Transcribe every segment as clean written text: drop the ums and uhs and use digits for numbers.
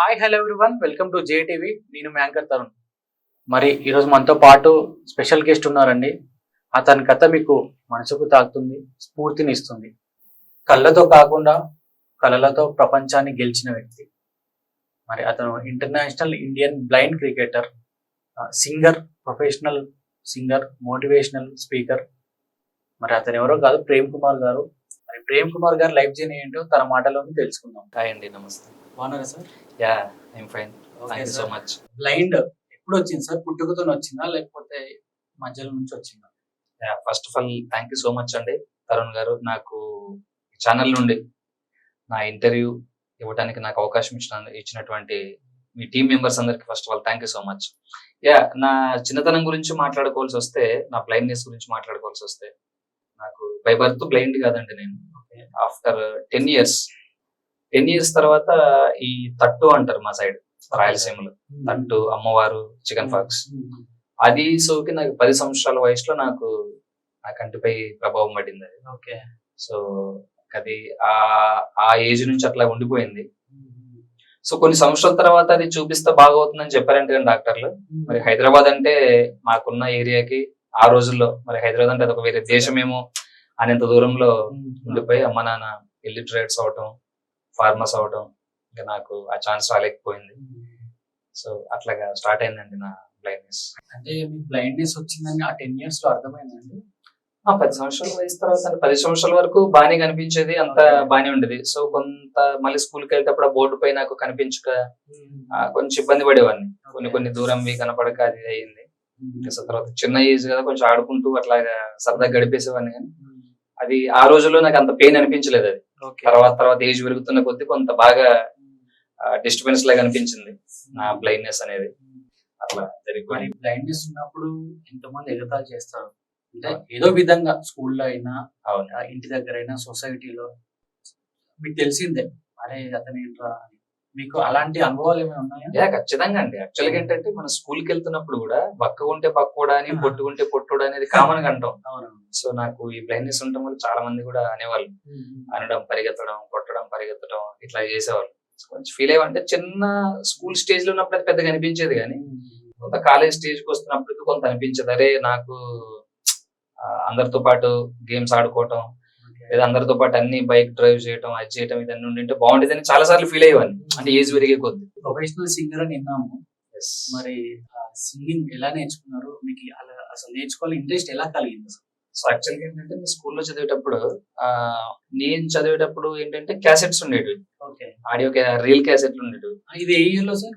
Hi hello everyone, welcome to JTV. నేను మీ anchor Tarun. మరి ఈరోజు మనతో పాటు స్పెషల్ గెస్ట్ ఉన్నారండి. అతని కథ మీకు మనసుకు తాకుతుంది, స్ఫూర్తిని ఇస్తుంది. కళ్ళతో కాకుండా కళలతో ప్రపంచాన్ని గెలిచిన వ్యక్తి. మరి అతను international Indian blind cricketer, singer, professional singer, motivational speaker. మరి అతను ఎవరో కాదు, ప్రేమ్ కుమార్ గారు. మరి ప్రేమ్ కుమార్ గారు లైఫ్ జర్నీ ఏంటో తన మాటలోనే తెలుసుకుందాం. హాయ్ అండి, నమస్తే. బాగున్నారా sir? Yeah, I'm fine. Thank you so much. Blind ఎప్పుడు వచ్చింది సార్? పుట్టుకతో వచ్చిందా లేకపోతే మధ్యలో నుంచి వచ్చిందా? Yeah, first of all thank you so much అండి తరుణ్ గారు. నాకు ఛానల్ నుండి నా ఇంటర్వ్యూ ఇవ్వడానికి నాకు అవకాశం ఇచ్చినటువంటి మీ టీం మెంబర్స్ అందరికి first of all thank you so much. Yeah, నా చిన్నతనం గురించి మాట్లాడుకోవాల్సి వస్తే, నా బ్లైండ్నెస్ గురించి మాట్లాడుకోవాల్సి వస్తే, నాకు బై బర్త్ బ్లైండ్ కాదండి నేను. ఆఫ్టర్ 10 years తర్వాత ఈ తట్టు అంటారు మా సైడ్ రాయలసీమలో, తట్టు, అమ్మవారు, చికెన్ ఫాక్స్, అది సోకి నాకు 10 సంవత్సరాల వయసులో నాకు నా కంటిపై ప్రభావం పడింది అది. ఓకే. సో అది ఆ ఏజ్ నుంచి అట్లా ఉండిపోయింది. సో కొన్ని సంవత్సరాల తర్వాత అది చూపిస్తే బాగవుతుందని చెప్పారంటే కానీ డాక్టర్లు. మరి హైదరాబాద్ అంటే మాకున్న ఏరియాకి ఆ రోజుల్లో, మరి హైదరాబాద్ అంటే అదొక వేరే దేశమేమో అనేంత దూరంలో ఉండిపోయి అమ్మ నాన్న ఇల్లిటరేట్స్ అవటం, ఫార్మర్స్ అవటం, ఇంకా నాకు ఆ ఛాన్స్ రాలేకపోయింది. సో అట్లాగా స్టార్ట్ అయిందండి నా బ్లైండ్నెస్. అంటే మీ బ్లైండ్నెస్ వచ్చిందని ఆ 10 years లో అర్థమైందండి? 10 సంవత్సరాల వయసు తర్వాత 10 సంవత్సరాల వరకు బాగానే కనిపించేది, అంత బాగానే ఉండేది. సో కొంత మళ్ళీ స్కూల్కి వెళ్తేప్పుడు ఆ బోర్డు పై నాకు కనిపించక కొంచెం ఇబ్బంది పడేవాడిని. కొన్ని దూరంవి కనపడక అది అయ్యింది. సో తర్వాత చిన్న ఏజ్ కదా, కొంచెం ఆడుకుంటూ అట్లాగా సరదాగా గడిపేసేవాడిని. కానీ అది ఆ రోజుల్లో నాకు అంత పెయిన్ అనిపించలేదు. అది తర్వాత ఏజ్ పెరుగుతున్న కొద్దీ కొంత బాగా డిస్టర్బెన్స్ లాగా అనిపించింది నా బ్లైండ్నెస్ అనేది. అట్లా జరిగిపోయి బ్లైండ్నెస్ ఉన్నప్పుడు ఎంతమంది ఎగతాళి చేస్తారు, అంటే ఏదో విధంగా స్కూల్లో అయినా, ఇంటి దగ్గర అయినా, సొసైటీలో మీకు తెలిసిందే, అరే అతను ఏంట్రా అని. మీకు అలాంటి అనుభవాలు ఏమైనా ఉన్నాయా? ఖచ్చితంగా అండి. యాక్చువల్గా ఏంటంటే మన స్కూల్కి వెళ్తున్నప్పుడు కూడా బక్క ఉంటే బక్కోడా అని, పొట్టుకుంటే పొట్టుడా అనేది కామన్ గా అంటాం. సో నాకు ఈ బ్లైండ్నెస్ ఉండటం వల్ల చాలా మంది కూడా అనేవాళ్ళు, అనడం, పరిగెత్తడం, కొట్టడం, పరిగెత్తడం ఇట్లా చేసేవాళ్ళు. కొంచెం ఫీల్ అయ్యామంటే చిన్న స్కూల్ స్టేజ్ లో ఉన్నప్పుడు అది పెద్దగా అనిపించేది, కానీ కొంత కాలేజ్ స్టేజ్ కి వస్తున్నప్పుడు కొంత అనిపించేది, అరే నాకు అందరితో పాటు గేమ్స్ ఆడుకోవటం, లేదా అందరితో పాటు అన్ని బైక్ డ్రైవ్ చేయటం, అది చేయటం, ఇదన్నీ ఉండింటే బాగుండేదని చాలా సార్లు ఫీల్ అయ్యేవాడిని. అంటే ఏజ్ పెరిగే కొద్ది. ప్రొఫెషనల్ సింగర్ అని విన్నాము. మరి సింగింగ్ ఎలా నేర్చుకున్నారు? మీకు అసలు నేర్చుకోవాలి ఇంట్రెస్ట్ ఎలా కలిగింది? సో యాక్చువల్గా ఏంటంటే నేను స్కూల్లో చదివేటప్పుడు, నేను చదివేటప్పుడు ఏంటంటే క్యాసెట్స్ ఉండేవి, ఆడియో రీల్ క్యాసెట్లు ఉండేవి. ఇది ఏ ఇయర్ లో సార్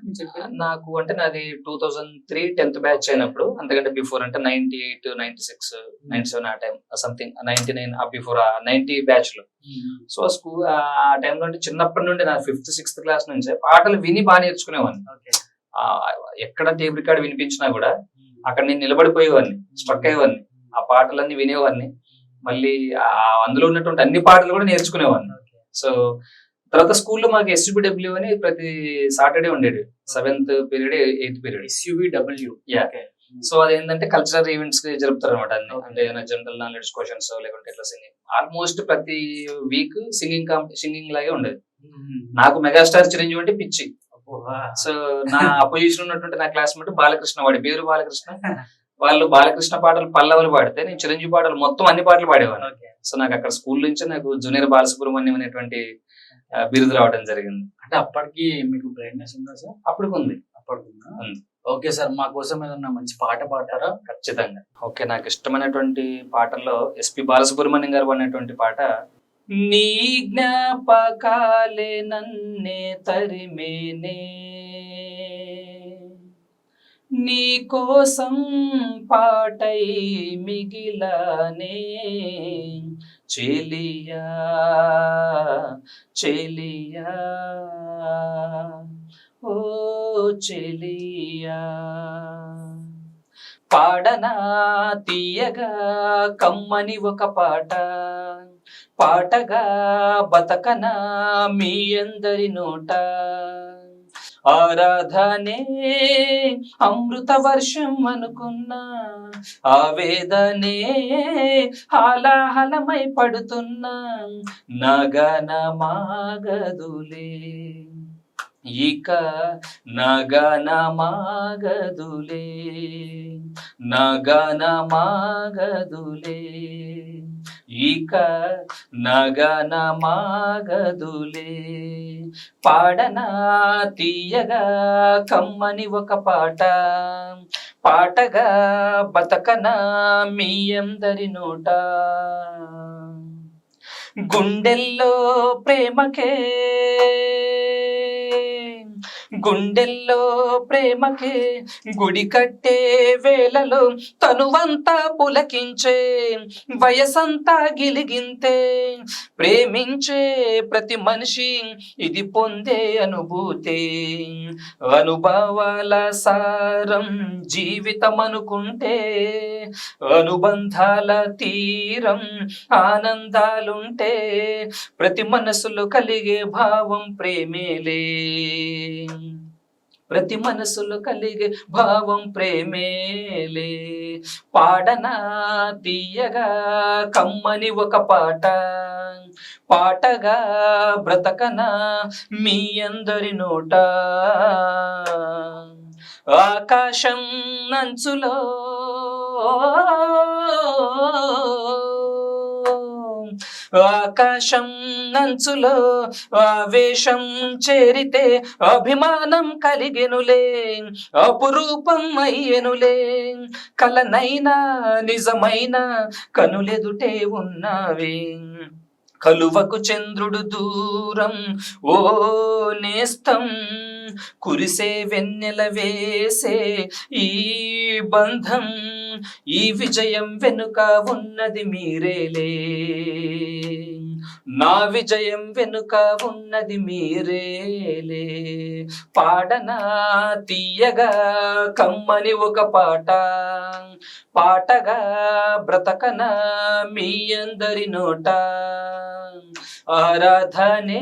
నాకు? అంటే నాది 2003 10th బ్యాచ్ అయినప్పుడు. అంతకంటే బిఫోర్ అంటే 98, 96, 97 ఆ టైం, సంథింగ్ 99 బిఫోర్ 90 బ్యాచ్ లో. సో స్కూల్ ఆ టైంలో అంటే చిన్నప్పటి నుండి నా 5th 6th క్లాస్ నుంచే పాటలు విని బాగా నేర్చుకునేవాడిని. ఎక్కడ టేప్ రికార్డ్ వినిపించినా కూడా అక్కడ నేను నిలబడిపోయేవాడిని, స్ట్రక్ అయ్యేవాడిని, ఆ పాటలన్నీ వినేవాడిని. మళ్ళీ అందులో ఉన్నటువంటి అన్ని పాటలు కూడా నేర్చుకునేవాడిని. సో తర్వాత స్కూల్లో మాకు SUBW అని ప్రతి సాటర్డే ఉండేది, 7th period 8th period. SUBW. So అదేంటంటే కల్చరల్ ఈవెంట్స్ జరుపుతారు అనమాట. అన్ని అంటే ఏదైనా జనరల్ నాలెడ్జ్ క్వశ్చన్స్, లేకుంటే ఇట్లా సింగింగ్. ఆల్మోస్ట్ ప్రతి వీక్ సింగింగ్ లాగే ఉండేది. నాకు మెగాస్టార్ చిరంజీవి అంటే పిచ్చి. సో నా అపోజిషన్ ఉన్నటువంటి నా క్లాస్మేట్ బాలకృష్ణ, వాడి పేరు బాలకృష్ణ. వాళ్ళు బాలకృష్ణ పాటలు పల్లవులు పాడితే నేను చిరంజీవి పాటలు మొత్తం అన్ని పాటలు పాడేవాడిని. సో నాకు అక్కడ స్కూల్ నుంచి నాకు జూనియర్ బాలసుబ్రహ్మణ్యం అనేటువంటి బిరుదు రావడం జరిగింది. అంటే అప్పటికి మీకు బ్లైండ్నెస్ ఉందా సార్? అప్పటికి ఉంది. ఉంది. ఓకే సార్, మా కోసం ఏదన్నా మంచి పాట పాడతారా? ఖచ్చితంగా. ఓకే, నాకు ఇష్టమైనటువంటి పాటల్లో SP బాలసుబ్రహ్మణ్యం గారు పాడినటువంటి పాట, నీ జ్ఞాపకాలే నన్నే తరిమేనే, నీ కోసం పాటై మిగిలానే, చెలియా చెలియా ఓ చెలియా. పాడనా తీయగా కమ్మని ఒక పాట, పాటగా బతకనా మీ అందరి నోట, ఆరాధనే అమృత వర్షం అనుకున్నా, ఆవేదనే హాలాహలమై పడుతున్నా, నగన మాగదులే ఇక నగనమాగదులే నగనమాగదులే ఇక నగనమాగదులే పాడనా తీయగా కమ్మని ఒక పాట పాటగా బతకనా మీ అందరి నోట గుండెల్లో ప్రేమకే గుండెల్లో ప్రేమకే గుడి కట్టే వేళలో తనువంతా పులకించే వయసంతా గిలిగింతే ప్రేమించే ప్రతి మనిషి ఇది పొందే అనుభూతి అనుభవాల సారం జీవితం అనుకుంటే అనుబంధాల తీరం ఆనందాలుంటే ప్రతి మనసులో కలిగే భావం ప్రేమేలే ప్రతి మనసులో కలిగే భావం ప్రేమేలే పాడనా తీయగా కమ్మని ఒక పాట పాటగా బ్రతకనా మీ అందరి నోట ఆకాశం అంచులో ఆకాశం అంచులో ఆవేశం చేరితే అభిమానం కలిగెనులే అపురూపం అయ్యెనులే కలనైనా నిజమైన కనులెదుటే ఉన్నావే కలువకు చంద్రుడు దూరం ఓ నేస్తం కురిసే వెన్నెల వేసే ఈ బంధం ఈ విజయం వెనుక ఉన్నది మీరేలే నా విజయం వెనుక ఉన్నది మీరేలే పాడనా తీయగా కమ్మని ఒక పాట పాటగా బ్రతకనా మీ అందరి నోట ఆరాధనే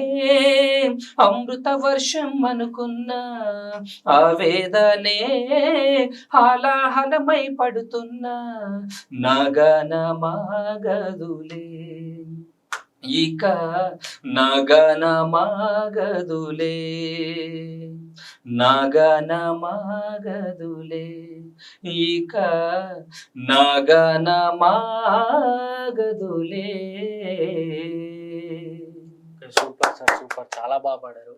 అమృత వర్షం అనుకున్నా ఆవేదనే హాలాహలమై పడుతున్నా నగనమాగదులే ఇక నగనమాగదులే నగనమాగదులే ఇక నగనమాగదులే. సూపర్ సార్, సూపర్, చాలా బాగా పాడారు.